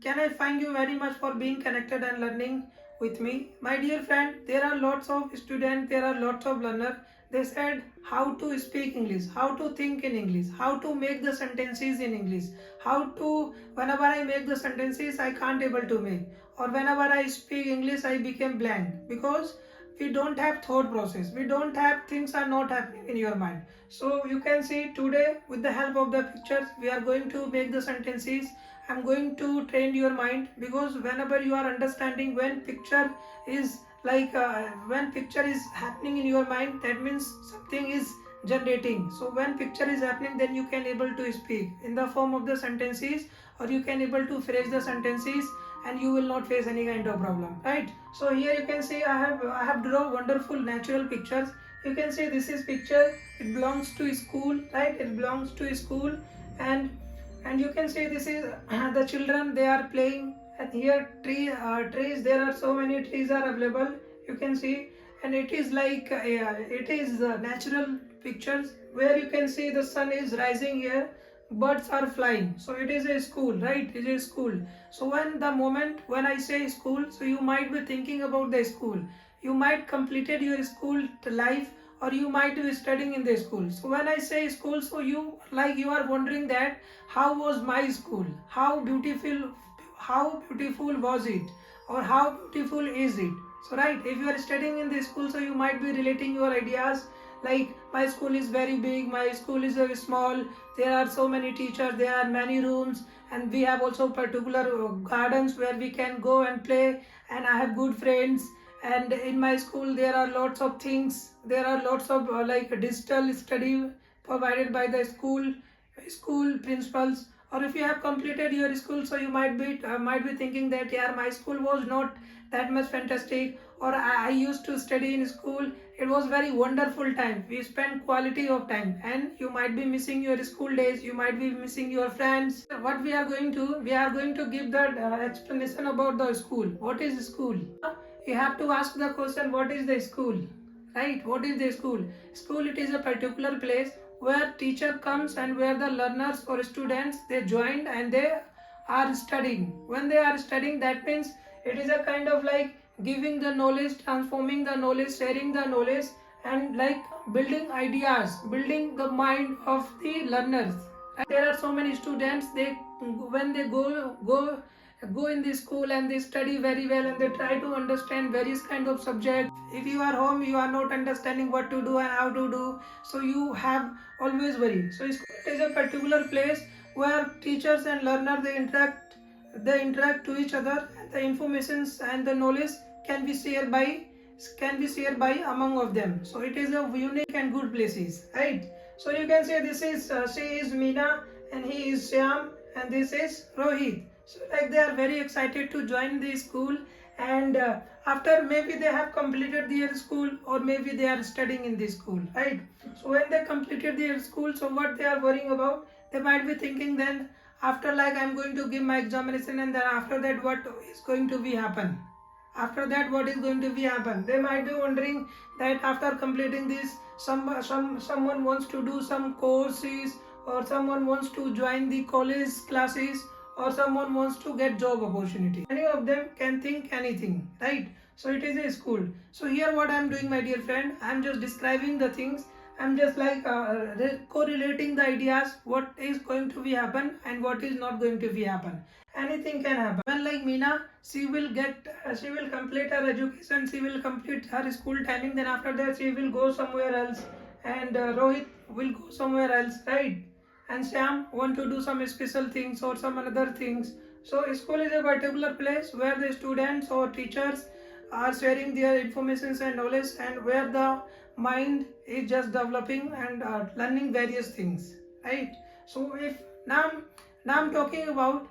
can I thank you very much for being connected and learning with me. My dear friend, there are lots of students, there are lots of learners. They said how to speak English, how to think in English, how to make the sentences in English, how to, whenever I make the sentences, I can't able to make. Or whenever I speak English, I became blank because we don't have thought process. We don't have, things are not happening in your mind. So you can see today with the help of the pictures, we are going to make the sentences. I'm going to train your mind because whenever you are understanding when picture is when picture is happening in your mind, that means something is generating. So when picture is happening, then you can able to speak in the form of the sentences, or you can able to phrase the sentences, and you will not face any kind of problem, right? So here you can see I have drawn wonderful natural pictures. You can see this is picture, it belongs to school, right? It belongs to school. And you can see this is the children, they are playing. And here trees, there are so many trees are available, you can see. And it is it is natural pictures where you can see the sun is rising here, birds are flying. So it is a school, right? It is a school. So when I say school, so you might be thinking about the school. You might completed your school life, or you might be studying in the school. So when I say school, so you are wondering that how was my school, how beautiful was it, or how beautiful is it. So right, if you are studying in the school, so you might be relating your ideas like my school is very big, my school is very small, there are so many teachers, there are many rooms, and we have also particular gardens where we can go and play, and I have good friends. And in my school there are lots of things, there are lots of digital study provided by the school principals. Or if you have completed your school, so you might be thinking that yeah, my school was not that much fantastic, or I used to study in school, it was very wonderful time, we spent quality of time. And you might be missing your school days, you might be missing your friends. What we are going to give that explanation about the school. What is school? You have to ask the question, what is the school, right? What is the school? School, it is a particular place where teacher comes and where the learners or students, they join and they are studying. When they are studying, that means it is a kind of like giving the knowledge, transforming the knowledge, sharing the knowledge, and like building ideas, building the mind of the learners. There are so many students, they when they go in the school and they study very well, and they try to understand various kind of subjects. If you are home, you are not understanding what to do and how to do, so you have always worry. So school is a particular place where teachers and learner, they interact to each other, and the informations and the knowledge can be shared by among of them. So it is a unique and good places, right? So you can say this is she is Meena, and he is Shyam, and this is Rohit. So like they are very excited to join the school. And after maybe they have completed their school, or maybe they are studying in the school, right? So when they completed their school, so what they are worrying about, they might be thinking then after, like, I'm going to give my examination, and then after that what is going to be happen, after that what is going to be happen. They might be wondering that after completing this, someone wants to do some courses, or someone wants to join the college classes, or someone wants to get job opportunity. Any of them can think anything, right? So it is a school. So here what I am doing, my dear friend, I am just describing the things. I am just correlating the ideas, what is going to be happen and what is not going to be happen. Anything can happen. When like Meena, she will complete her education, she will complete her school timing, then after that she will go somewhere else, and Rohit will go somewhere else, right? And Sam want to do some special things or some other things. So school is a particular place where the students or teachers are sharing their informations and knowledge, and where the mind is just developing and learning various things, right? So if now I'm talking about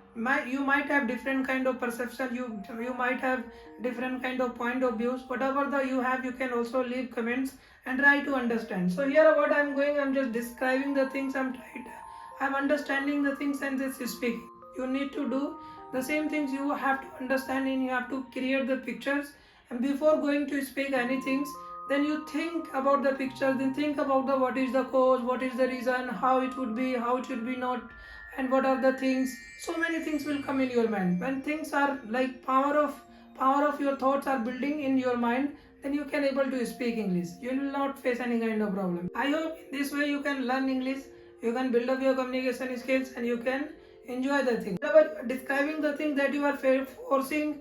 you might have different kind of perception, you might have different kind of point of views. Whatever the you have, you can also leave comments and try to understand. So here what I'm just describing the things, I'm understanding the things and this is speaking. You need to do the same things, you have to understand, and you have to create the pictures. And before going to speak anything, then you think about the picture, then think about the what is the cause, what is the reason, how it would be, how it should be not, and what are the things. So many things will come in your mind. When things are like power of your thoughts are building in your mind, then you can able to speak English. You will not face any kind of problem. I hope in this way you can learn English, you can build up your communication skills, and you can enjoy the thing. Whenever you are describing the thing, that you are forcing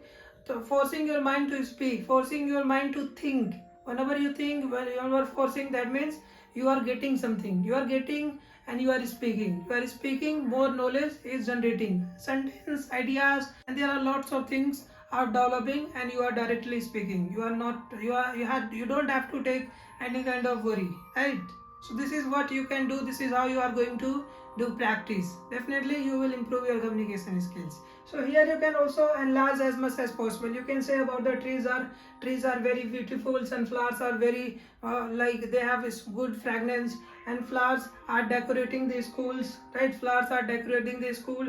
your mind to speak, forcing your mind to think. Whenever you think, when you are forcing, that means you are getting something. You are getting and you are speaking. You are speaking, more knowledge is generating. Sentence, ideas, and there are lots of things are developing, and you are directly speaking. You are not. You don't have to take any kind of worry, right? So this is what you can do. This is how you are going to do practice. Definitely you will improve your communication skills. So here you can also enlarge as much as possible. You can say about the trees are very beautiful, sunflowers are very like they have this good fragrance, and flowers are decorating the schools, right? Flowers are decorating the school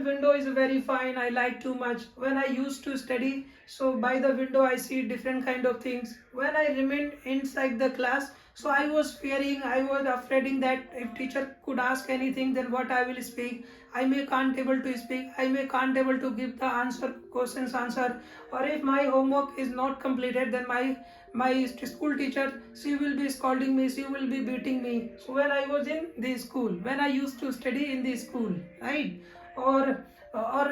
window is very fine. I like too much. When I used to study, so by the window I see different kind of things. When I remained inside the class, so I was fearing, I was afraid that if teacher could ask anything, then what I will speak. I may can't able to speak. I may can't able to give the questions answer. Or if my homework is not completed, then my school teacher, she will be scolding me. She will be beating me. So when I was in the school, when I used to study in the school, right? Or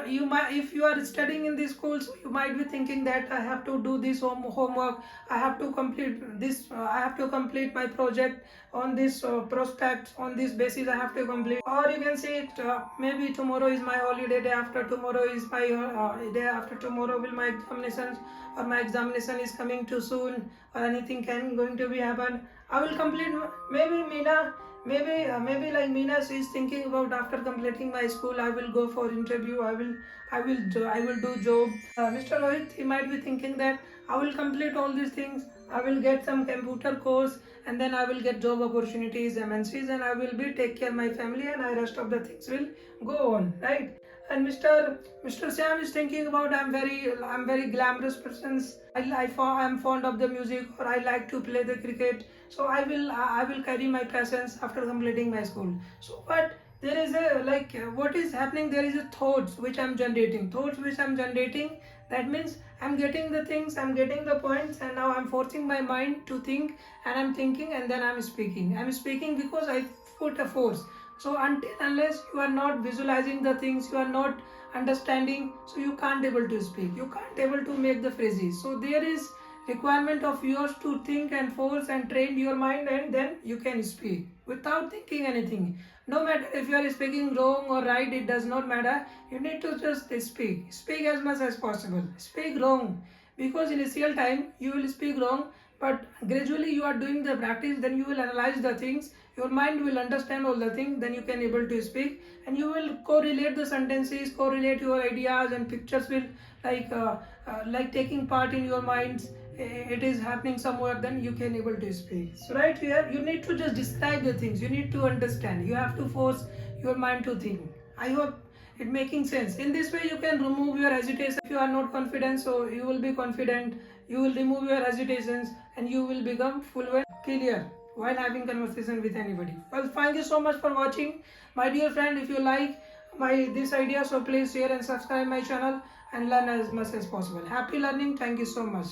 you might, if you are studying in the school, so you might be thinking that I have to do this homework, I have to complete this, I have to complete my project on this prospect, on this basis I have to complete. Or you can say it, maybe tomorrow is my holiday, day after tomorrow is my day after tomorrow will my examinations, or my examination is coming too soon, or anything can going to be happen. I will complete. Maybe Meena, maybe like Meena, she is thinking about after completing my school, I will go for interview. I will do job. Mr. Rohit, he might be thinking that I will complete all these things. I will get some computer course, and then I will get job opportunities, MNCs, and I will be take care of my family, and the rest of the things will go on, right? And Mr. Sam is thinking about I'm very glamorous person. I'm fond of the music, or I like to play the cricket. So I will carry my presence after completing my school. So but there is a like what is happening, there is a thoughts which I'm generating. That means I'm getting the things, I'm getting the points, and now I'm forcing my mind to think, and I'm thinking, and then I'm speaking because I put a force. So until unless you are not visualizing the things, you are not understanding, so you can't able to speak, you can't able to make the phrases. So there is requirement of yours to think and force and train your mind, and then you can speak without thinking anything. No matter if you are speaking wrong or right, it does not matter. You need to just speak as much as possible. Speak wrong, because initial time you will speak wrong, but gradually you are doing the practice, then you will analyze the things, your mind will understand all the things, then you can able to speak, and you will correlate the sentences, correlate your ideas, and pictures will like taking part in your minds. It is happening somewhere, then you can able to speak. So right here you need to just describe the things, you need to understand, you have to force your mind to think. I hope it making sense. In this way you can remove your hesitation. If you are not confident, so you will be confident, you will remove your hesitations, and you will become fluent, clear while having conversation with anybody. Well, thank you so much for watching, my dear friend. If you like this idea, so please share and subscribe my channel, and learn as much as possible. Happy learning. Thank you so much.